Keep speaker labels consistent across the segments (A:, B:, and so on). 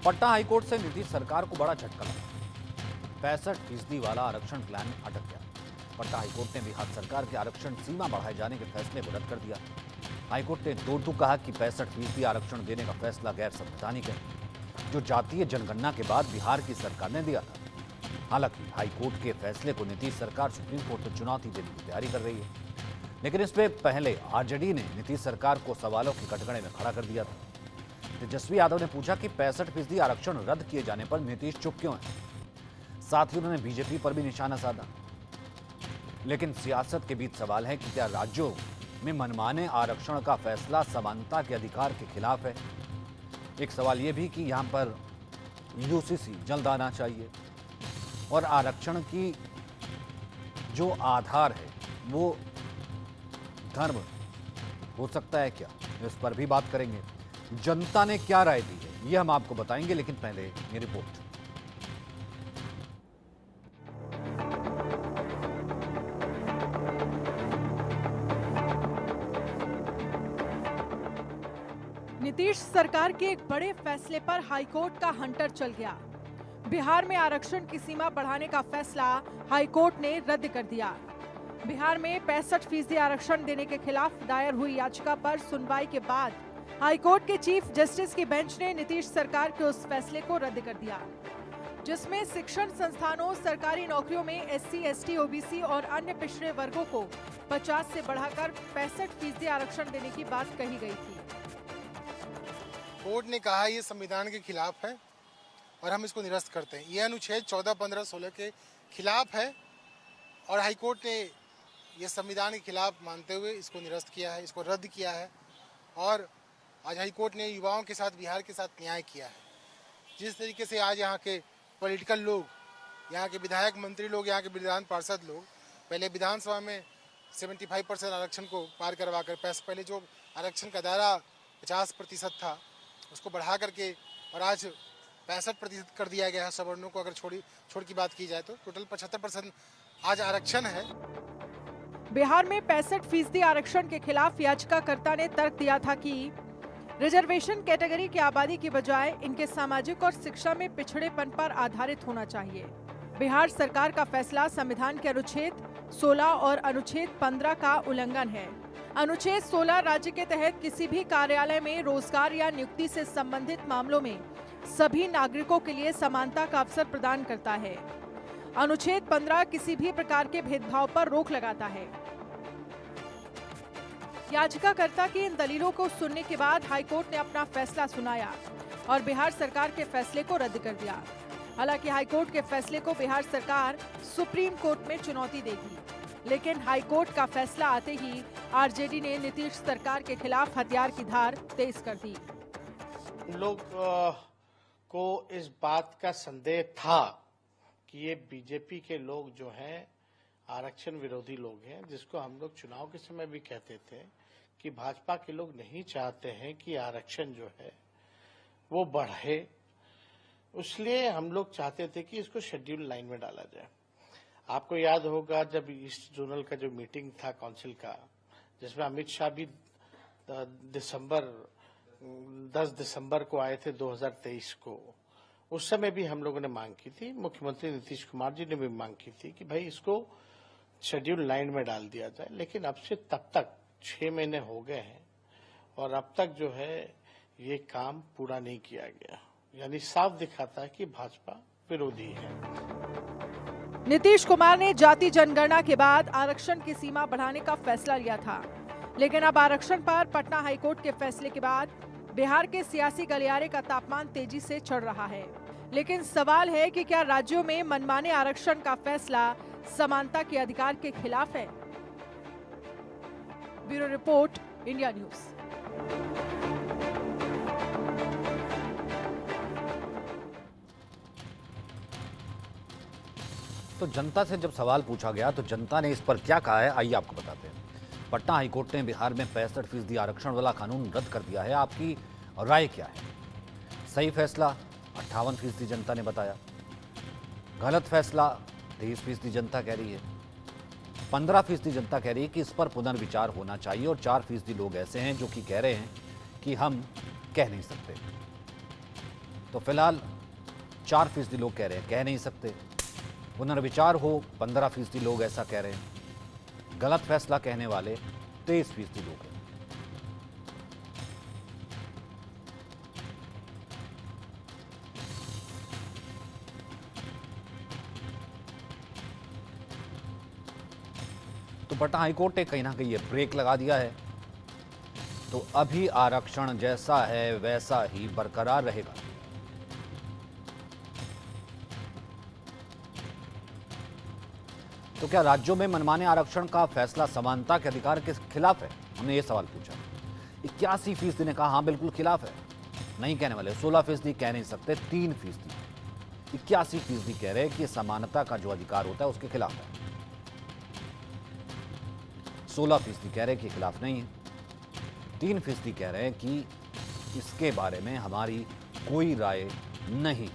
A: Patna high court से नीतीश सरकार को बड़ा झटका लगा। 65% वाला आरक्षण प्लान अटक गया। पटना हाईकोर्ट ने बिहार सरकार के आरक्षण सीमा बढ़ाए जाने के फैसले को रद्द कर दिया। हाईकोर्ट ने दो टूक कहा कि 65% आरक्षण देने का फैसला गैर संवैधानिक है, जो जातीय जनगणना के बाद बिहार की सरकार ने दिया था। हालांकि हाईकोर्ट के फैसले को नीतीश सरकार सुप्रीम कोर्ट में चुनौती देने की तैयारी कर रही है, लेकिन इससे पहले आरजेडी ने नीतीश सरकार को सवालों के कटघरे में खड़ा कर दिया था। तेजस्वी यादव ने पूछा कि 65% आरक्षण रद्द किए जाने पर नीतीश चुप क्यों है। साथ ही उन्होंने बीजेपी पर भी निशाना साधा। लेकिन सियासत के बीच सवाल है कि क्या राज्यों में मनमाने आरक्षण का फैसला समानता के अधिकार के खिलाफ है। एक सवाल यह भी कि यहां पर यूसीसी जल्द आना चाहिए और आरक्षण की जो आधार है वो धर्म हो सकता है क्या, इस पर भी बात करेंगे। जनता ने क्या राय दी है ये हम आपको बताएंगे, लेकिन पहले ये रिपोर्ट।
B: नीतीश सरकार के एक बड़े फैसले पर हाईकोर्ट का हंटर चल गया। बिहार में आरक्षण की सीमा बढ़ाने का फैसला हाईकोर्ट ने रद्द कर दिया। बिहार में 65% आरक्षण देने के खिलाफ दायर हुई याचिका पर सुनवाई के बाद हाईकोर्ट के चीफ जस्टिस की बेंच ने नीतीश सरकार के उस फैसले को रद्द कर दिया, जिसमें शिक्षण संस्थानों, सरकारी नौकरियों में एससी, एसटी, ओबीसी और अन्य पिछड़े वर्गों को 50 से बढ़ाकर 65% आरक्षण देने की बात कही गई थी।
C: कोर्ट ने कहा ये संविधान के खिलाफ है और हम इसको निरस्त करते हैं। ये अनुच्छेद 14, 15, 16 के खिलाफ है और हाईकोर्ट ने ये संविधान के खिलाफ मानते हुए इसको निरस्त किया है, इसको रद्द किया है। और आज हाईकोर्ट ने युवाओं के साथ, बिहार के साथ न्याय किया है। जिस तरीके से आज यहाँ के पॉलिटिकल लोग, यहाँ के विधायक, मंत्री लोग, यहाँ के विधान पार्षद लोग पहले विधानसभा में 75% आरक्षण को पार करवा कर, पहले जो आरक्षण का दायरा 50% था उसको बढ़ा करके और आज 65% कर दिया गया है सवर्णों को। अगर छोड़ की बात की जाए तो टोटल 75% आज आरक्षण है।
B: बिहार में 65% आरक्षण के खिलाफ याचिकाकर्ता ने तर्क दिया था कि रिजर्वेशन कैटेगरी की आबादी की बजाय इनके सामाजिक और शिक्षा में पिछड़ेपन पर आधारित होना चाहिए। बिहार सरकार का फैसला संविधान के अनुच्छेद 16 और अनुच्छेद 15 का उल्लंघन है। अनुच्छेद 16 राज्य के तहत किसी भी कार्यालय में रोजगार या नियुक्ति से संबंधित मामलों में सभी नागरिकों के लिए समानता का अवसर प्रदान करता है। अनुच्छेद 15 किसी भी प्रकार के भेदभाव पर रोक लगाता है। याचिकाकर्ता की इन दलीलों को सुनने के बाद हाईकोर्ट ने अपना फैसला सुनाया और बिहार सरकार के फैसले को रद्द कर दिया। हालांकि हाईकोर्ट के फैसले को बिहार सरकार सुप्रीम कोर्ट में चुनौती देगी, लेकिन हाईकोर्ट का फैसला आते ही आरजेडी ने नीतीश सरकार के खिलाफ हथियार की धार तेज कर दी।
D: लोग को इस बात का संदेह था कि ये बीजेपी के लोग जो हैं आरक्षण विरोधी लोग हैं, जिसको हम लोग चुनाव के समय भी कहते थे कि भाजपा के लोग नहीं चाहते हैं कि आरक्षण जो है वो बढ़े। इसलिए हम लोग चाहते थे कि इसको शेड्यूल लाइन में डाला जाए। आपको याद होगा जब ईस्ट जोनल का जो मीटिंग था काउंसिल का, जिसमें अमित शाह भी 10 दिसंबर को आए थे 2023 को, उस समय भी हम लोगों ने मांग की थी, मुख्यमंत्री नीतीश कुमार जी ने भी मांग की थी कि भाई इसको शेड्यूल लाइन में डाल दिया जाए। लेकिन अब से तब तक 6 महीने हो गए हैं और अब तक जो है ये काम पूरा नहीं किया गया, यानी साफ दिखाता है कि भाजपा विरोधी है।
B: नीतीश कुमार ने जाति जनगणना के बाद आरक्षण की सीमा बढ़ाने का फैसला लिया था, लेकिन अब आरक्षण पर पटना हाईकोर्ट के फैसले के बाद बिहार के सियासी गलियारे का तापमान तेजी से चढ़ रहा है। लेकिन सवाल है कि क्या राज्यों में मनमाने आरक्षण का फैसला समानता के अधिकार के खिलाफ है। Bureau report, India news.
A: तो जनता से जब सवाल पूछा गया तो जनता ने इस पर क्या कहा है, आइए आपको बताते हैं। पटना हाईकोर्ट ने बिहार में 65% आरक्षण वाला कानून रद्द कर दिया है। आपकी राय क्या है? सही फैसला 58% जनता ने बताया, गलत फैसला 23% जनता कह रही है, 15% जनता कह रही है कि इस पर पुनर्विचार होना चाहिए और 4% लोग ऐसे हैं जो कि कह रहे हैं कि हम कह नहीं सकते। तो फिलहाल 4% लोग कह रहे हैं कह नहीं सकते। पुनर्विचार हो 15% लोग ऐसा कह रहे हैं। गलत फैसला कहने वाले 23% लोग हैं। तो पटना हाईकोर्ट ने कहीं ना कहीं ये ब्रेक लगा दिया है। तो अभी आरक्षण जैसा है वैसा ही बरकरार रहेगा। तो क्या राज्यों में मनमाने आरक्षण का फैसला समानता के अधिकार के खिलाफ है? हमने ये सवाल पूछा। 81% ने कहा हाँ बिल्कुल खिलाफ है। नहीं कहने वाले 16% कह नहीं सकते 3%। 81% कह रहे हैं कि समानता का जो अधिकार होता है उसके खिलाफ है। 16% कह रहे हैं कि खिलाफ नहीं है। 3% कह रहे हैं कि इसके बारे में हमारी कोई राय नहीं।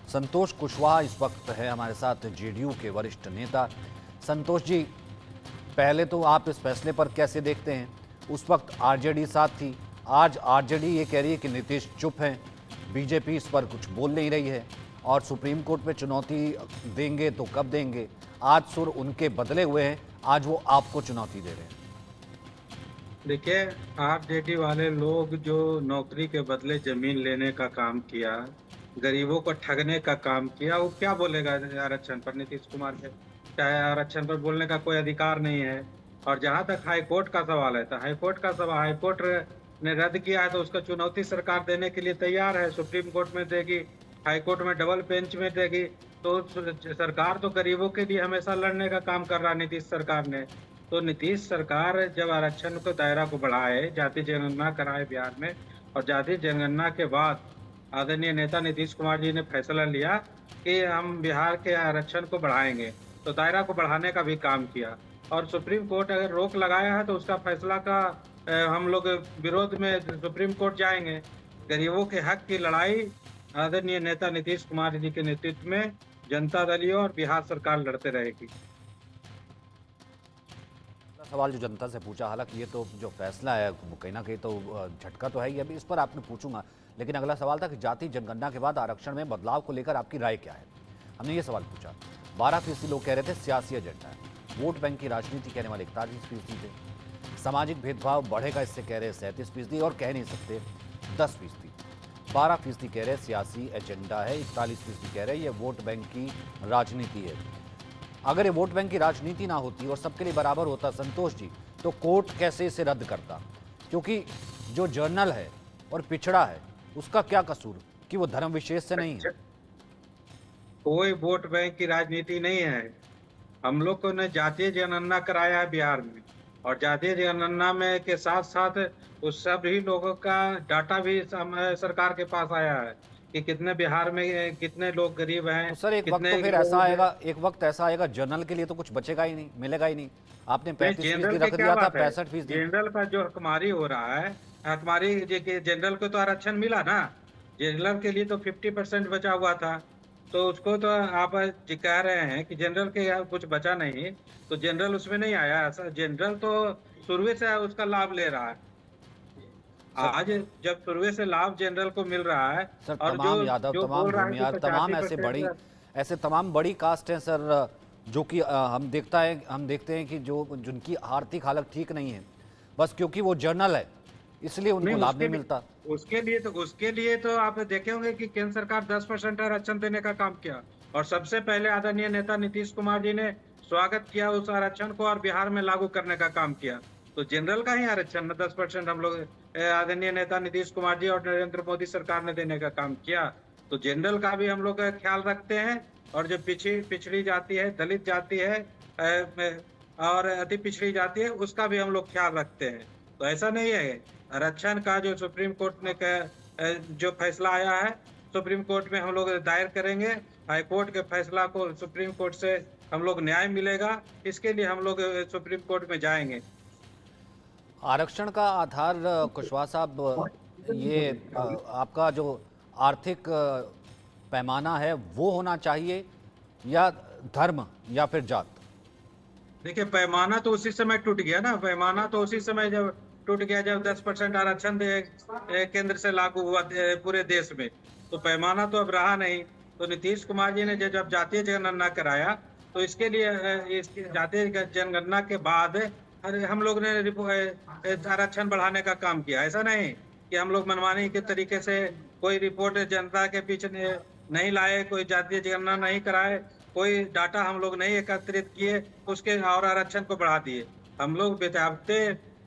A: संतोष कुशवाहा इस वक्त है हमारे साथ, जेडीयू के वरिष्ठ नेता। संतोष जी, पहले तो आप इस फैसले पर कैसे देखते हैं? उस वक्त आरजेडी साथ थी, आज आरजेडी ये कह रही है कि नीतीश चुप हैं, बीजेपी इस पर कुछ बोल नहीं रही है और सुप्रीम कोर्ट में चुनौती देंगे तो कब देंगे? आज सुर उनके बदले हुए हैं, आज वो आपको चुनौती दे रहे हैं।
E: देखिए, आरजेडी वाले लोग जो नौकरी के बदले जमीन लेने का काम किया, गरीबों को ठगने का काम किया, वो क्या बोलेगा आरक्षण पर? नीतीश कुमार के चाहे आरक्षण पर बोलने का कोई अधिकार नहीं है। और जहां तक हाईकोर्ट का सवाल है, तो हाईकोर्ट ने रद्द किया है तो उसका चुनौती सरकार देने के लिए तैयार है। सुप्रीम कोर्ट में देगी, हाईकोर्ट में डबल बेंच में देगी। तो सरकार तो गरीबों के लिए हमेशा लड़ने का काम कर रहा है नीतीश सरकार ने। तो नीतीश सरकार जब आरक्षण को दायरा को बढ़ाए, जाति जनगणना कराए बिहार में, और जाति जनगणना के बाद आदरणीय नेता नीतीश कुमार जी ने फैसला लिया कि हम बिहार के आरक्षण को बढ़ाएंगे, तो दायरा को बढ़ाने का भी काम किया। और सुप्रीम कोर्ट अगर रोक लगाया है तो उसका फैसला का हम लोग विरोध में सुप्रीम कोर्ट जाएंगे। गरीबों के हक की लड़ाई आदरणीय नेता नीतीश कुमार जी के नेतृत्व में जनता दल और बिहार सरकार लड़ते रहेगी।
A: सवाल जो जनता से पूछा, हालांकि ये तो जो फैसला है वो कहीं ना कहीं तो झटका तो है ही, अभी इस पर आपने पूछूंगा, लेकिन अगला सवाल था कि जाति जनगणना के बाद आरक्षण में बदलाव को लेकर आपकी राय क्या है? हमने ये सवाल पूछा। 12% लोग कह रहे थे सियासी एजेंडा है, वोट बैंक की राजनीति कहने वाले 41% थे, सामाजिक भेदभाव बढ़ेगा इससे कह रहे 37% और कह नहीं सकते 10%। 12% कह रहे सियासी एजेंडा है, 41% कह रहे ये वोट बैंक की राजनीति है। अगर ये वोट बैंक की राजनीति ना होती और सबके लिए बराबर होता संतोष जी, तो कोर्ट कैसे इसे रद्द करता? क्योंकि जो जर्नल है और पिछड़ा है उसका क्या कसूर कि वो धर्म विशेष से नहीं है?
E: कोई वोट बैंक की राजनीति नहीं है। हम लोग को ने जातीय जनगणना कराया है बिहार में, और जातीय जनगणना में के साथ साथ उस सभी लोगों का डाटा भी सरकार के पास आया है कि कितने बिहार में कितने लोग गरीब हैं।
A: तो सर एक वक्त तो फिर ऐसा आएगा, एक वक्त ऐसा आएगा जनरल के लिए तो कुछ बचेगा ही नहीं, मिलेगा ही नहीं। आपने 35% रख दिया था, 65%।
E: जनरल का जो हकमारी हो रहा है, हकमारी जनरल को तो आरक्षण मिला ना, जनरल के लिए तो 50% बचा हुआ था, तो उसको तो आप कह रहे हैं कि जनरल के यहाँ कुछ बचा नहीं, तो जनरल उसमें नहीं आया। ऐसा जनरल तो शुरू से उसका लाभ ले रहा है। आज जब शुरू से लाभ जनरल को मिल रहा है,
A: सर
E: और
A: तमाम यादव,
E: जो
A: तमाम
E: बोल रहा है
A: भूमियार,
E: कि
A: तमाम
E: 85%
A: ऐसे तमाम बड़ी कास्ट हैं सर, जो कि हम देखते हैं कि जो जिनकी आर्थिक हालत ठीक नहीं है, बस क्योंकि वो जर्नल है इसलिए उनको लाभ नहीं मिलता।
E: उसके लिए तो आप देखे होंगे कि केंद्र सरकार 10% आरक्षण देने का काम किया, और सबसे पहले आदरणीय नेता नीतीश कुमार जी ने स्वागत किया उस आरक्षण को और बिहार में लागू करने का काम किया। तो जनरल का ही आरक्षण 10% हम लोग आदरणीय नेता नीतीश कुमार जी और नरेंद्र मोदी सरकार ने देने का काम किया। तो जनरल का भी हम लोग ख्याल रखते हैं, और जो पिछड़ी जाति है, दलित जाति है और अति पिछड़ी जाति है, उसका भी हम लोग ख्याल रखते हैं। तो ऐसा नहीं है, आरक्षण का जो सुप्रीम कोर्ट ने जो फैसला आया है, सुप्रीम कोर्ट में हम लोग दायर करेंगे। हाई कोर्ट के फैसला को सुप्रीम कोर्ट से हम लोग न्याय मिलेगा, इसके लिए हम लोग सुप्रीम कोर्ट में जाएंगे।
A: आरक्षण का आधार कुशवाहा साहब, ये आपका जो आर्थिक पैमाना है वो होना चाहिए या धर्म या फिर जात?
E: देखिए, पैमाना तो उसी समय टूट गया ना, पैमाना तो उसी समय जब टूट गया जब 10% आरक्षण केंद्र से लागू हुआ पूरे देश में, तो पैमाना तो अब रहा नहीं। तो नीतीश कुमार जी ने जब जातीय जनगणना कराया तो इसके लिए इसकी जातीय जनगणना के बाद हम लोग ने आरक्षण बढ़ाने का काम किया। ऐसा नहीं कि हम लोग मनमानी के तरीके से कोई रिपोर्ट जनता के पीछे नहीं लाए, कोई जातीय जनगणना नहीं कराए, कोई डाटा हम लोग नहीं एकत्रित किए, उसके और आरक्षण को बढ़ा दिए। हम लोग बेताबते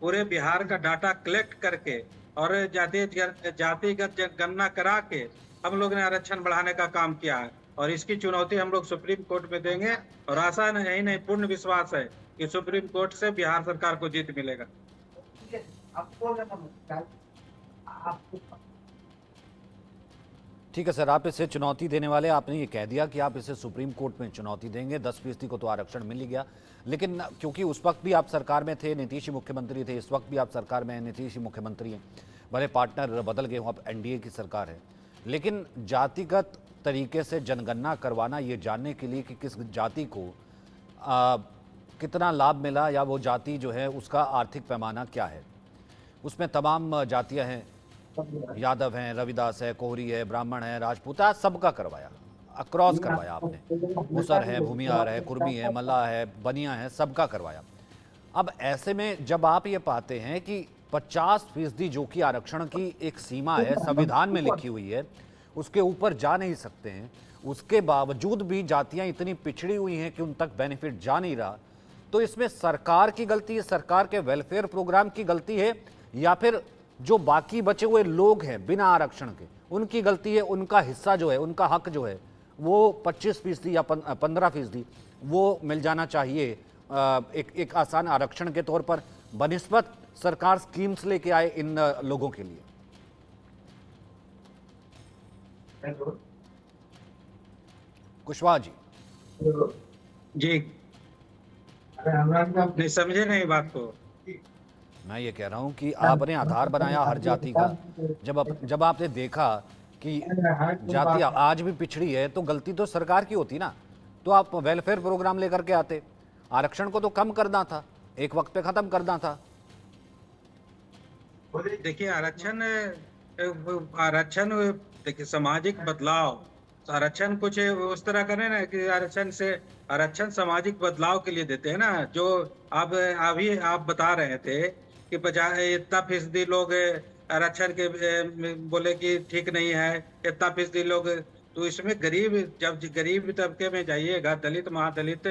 E: पूरे बिहार का डाटा कलेक्ट करके और जातिगत गणना करा के हम लोग ने आरक्षण बढ़ाने का काम किया है, और इसकी चुनौती हम लोग सुप्रीम कोर्ट में देंगे। और आशा नहीं पूर्ण विश्वास है कि सुप्रीम कोर्ट से बिहार सरकार को जीत मिलेगा।
A: ठीक है सर, आप इसे चुनौती देने वाले, आपने ये कह दिया कि आप इसे सुप्रीम कोर्ट में चुनौती देंगे। 10% को तो आरक्षण मिल ही गया, लेकिन क्योंकि उस वक्त भी आप सरकार में थे, नीतीश ही मुख्यमंत्री थे, इस वक्त भी आप सरकार में हैं, नीतीश ही मुख्यमंत्री हैं, भले पार्टनर बदल गए हों, अब एनडीए की सरकार है, लेकिन जातिगत तरीके से जनगणना करवाना ये जानने के लिए कि किस जाति को कितना लाभ मिला या वो जाति जो है उसका आर्थिक पैमाना क्या है, उसमें तमाम जातियाँ हैं, यादव हैं, रविदास है, कोहरी है, ब्राह्मण है, राजपूत है, सबका करवाया, अक्रॉस करवाया आपने। मुसर है, भूमिहार है, कुर्मी है, मल्लाह है, बनिया है, सबका करवाया। अब ऐसे में जब आप ये पाते हैं कि 50% जो कि आरक्षण की एक सीमा है, संविधान में लिखी हुई है, उसके ऊपर जा नहीं सकते हैं, उसके बावजूद भी जातियां इतनी पिछड़ी हुई हैं कि उन तक बेनिफिट जा नहीं रहा, तो इसमें सरकार की गलती है, सरकार के वेलफेयर प्रोग्राम की गलती है, या फिर जो बाकी बचे हुए लोग हैं बिना आरक्षण के उनकी गलती है, उनका हिस्सा जो है, उनका हक जो है वो 25% या 15% वो मिल जाना चाहिए एक आसान आरक्षण के तौर पर, बनिस्बत सरकार स्कीम्स लेके आए इन लोगों के लिए। कुशवाहा जी
E: जी नहीं समझे नहीं बात को।
A: मैं ये कह रहा हूं कि आपने आधार बनाया हर जाति का, जब आपने देखा कि जाति आज भी पिछड़ी है तो गलती तो सरकार की होती ना, तो आप वेलफेयर प्रोग्राम लेकर के आते, आरक्षण को तो कम करना था, एक वक्त पे खत्म करना था।
E: देखिए आरक्षण देखिए सामाजिक बदलाव, आरक्षण कुछ उस तरह करें ना कि आरक्षण सामाजिक बदलाव के लिए देते हैं ना। जो अब अभी आप बता रहे थे कि इतना फीसदी लोग आरक्षण के बोले कि ठीक नहीं है, इतना फीसदी लोग, तो इसमें जब गरीब तबके में जाइएगा, दलित, महादलित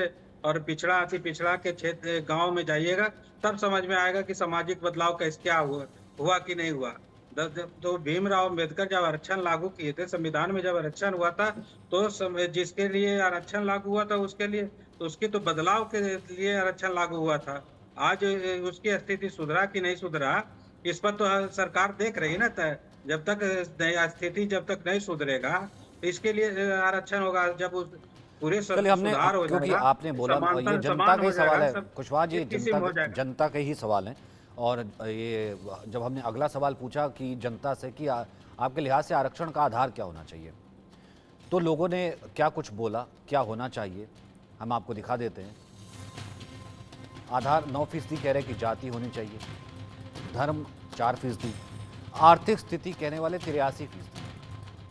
E: और पिछड़ा, अति पिछड़ा के क्षेत्र गांव में जाइएगा, तब समझ में आएगा कि सामाजिक बदलाव क्या हुआ कि नहीं हुआ। तो भीमराव अम्बेडकर जब आरक्षण लागू किए थे, संविधान में जब आरक्षण हुआ था, तो जिसके लिए आरक्षण लागू हुआ था उसके तो बदलाव के लिए आरक्षण लागू हुआ था। आज उसकी स्थिति सुधरा कि नहीं सुधरा, इस पर तो सरकार देख रही है ना। जब तक स्थिति नहीं सुधरेगा, इसके लिए आरक्षण होगा जब पूरे सुधार हो जाएगा।
A: क्योंकि आपने बोला ये जनता का ही सवाल है कुशवाहा जी, जनता के ही सवाल है। और ये जब हमने अगला सवाल पूछा कि जनता से कि आपके लिहाज से आरक्षण का आधार क्या होना चाहिए, तो लोगों ने क्या कुछ बोला, क्या होना चाहिए, हम आपको दिखा देते हैं। आधार 9% कह रहे कि जाति होनी चाहिए, धर्म 4%, आर्थिक स्थिति कहने वाले 83%,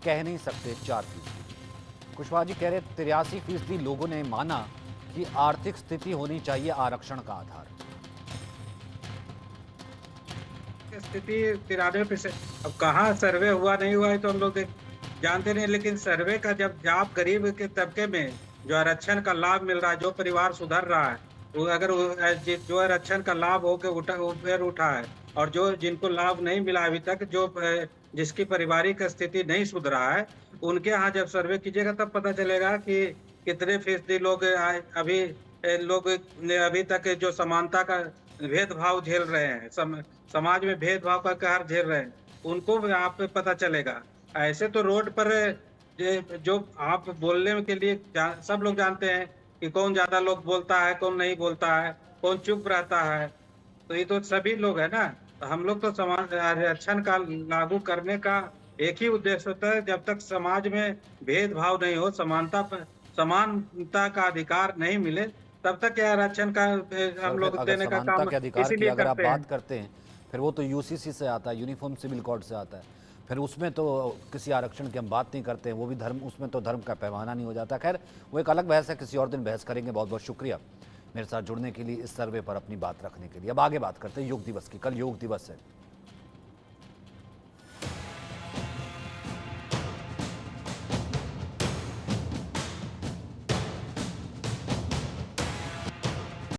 A: कह नहीं सकते 4%। कुशवाहा जी कह रहे 83% लोगों ने माना कि आर्थिक स्थिति होनी चाहिए आरक्षण का आधार।
E: स्थिति 93%। अब कहाँ सर्वे हुआ नहीं हुआ है तो हम लोग जानते नहीं, लेकिन सर्वे का जब आप गरीब के तबके में जो आरक्षण का लाभ मिल रहा है, जो परिवार सुधर रहा है, वो अगर जो आरक्षण का लाभ होकर उठा है, और जो जिनको लाभ नहीं मिला अभी तक, जिसकी पारिवारिक स्थिति नहीं सुधरा है, उनके यहाँ जब सर्वे कीजिएगा तब पता चलेगा कि कितने फीसदी लोग अभी तक जो समानता का भेदभाव झेल रहे हैं, समाज में भेदभाव का कहर झेल रहे हैं, उनको भी आप पता चलेगा। ऐसे तो रोड पर जो आप बोलने के लिए सब लोग जानते हैं कि कौन ज्यादा लोग बोलता है, कौन नहीं बोलता है, कौन चुप रहता है, तो ये तो सभी लोग है ना। तो हम लोग तो आरक्षण का लागू करने का एक ही उद्देश्य होता है, जब तक समाज में भेदभाव नहीं हो, समानता का अधिकार नहीं मिले, तब तक आरक्षण का हम लोग देने का काम
A: अधिकार की अगर आप बात करते हैं फिर वो तो यूसीसी से आता है, यूनिफॉर्म सिविल कोड से आता है, फिर उसमें तो किसी आरक्षण की हम बात नहीं करते हैं, वो भी धर्म, उसमें तो धर्म का पैमाना नहीं हो जाता। खैर वो एक अलग बहस है, किसी और दिन बहस करेंगे। बहुत बहुत शुक्रिया मेरे साथ जुड़ने के लिए, इस सर्वे पर अपनी बात रखने के लिए। अब आगे बात करते हैं योग दिवस की। कल योग दिवस है।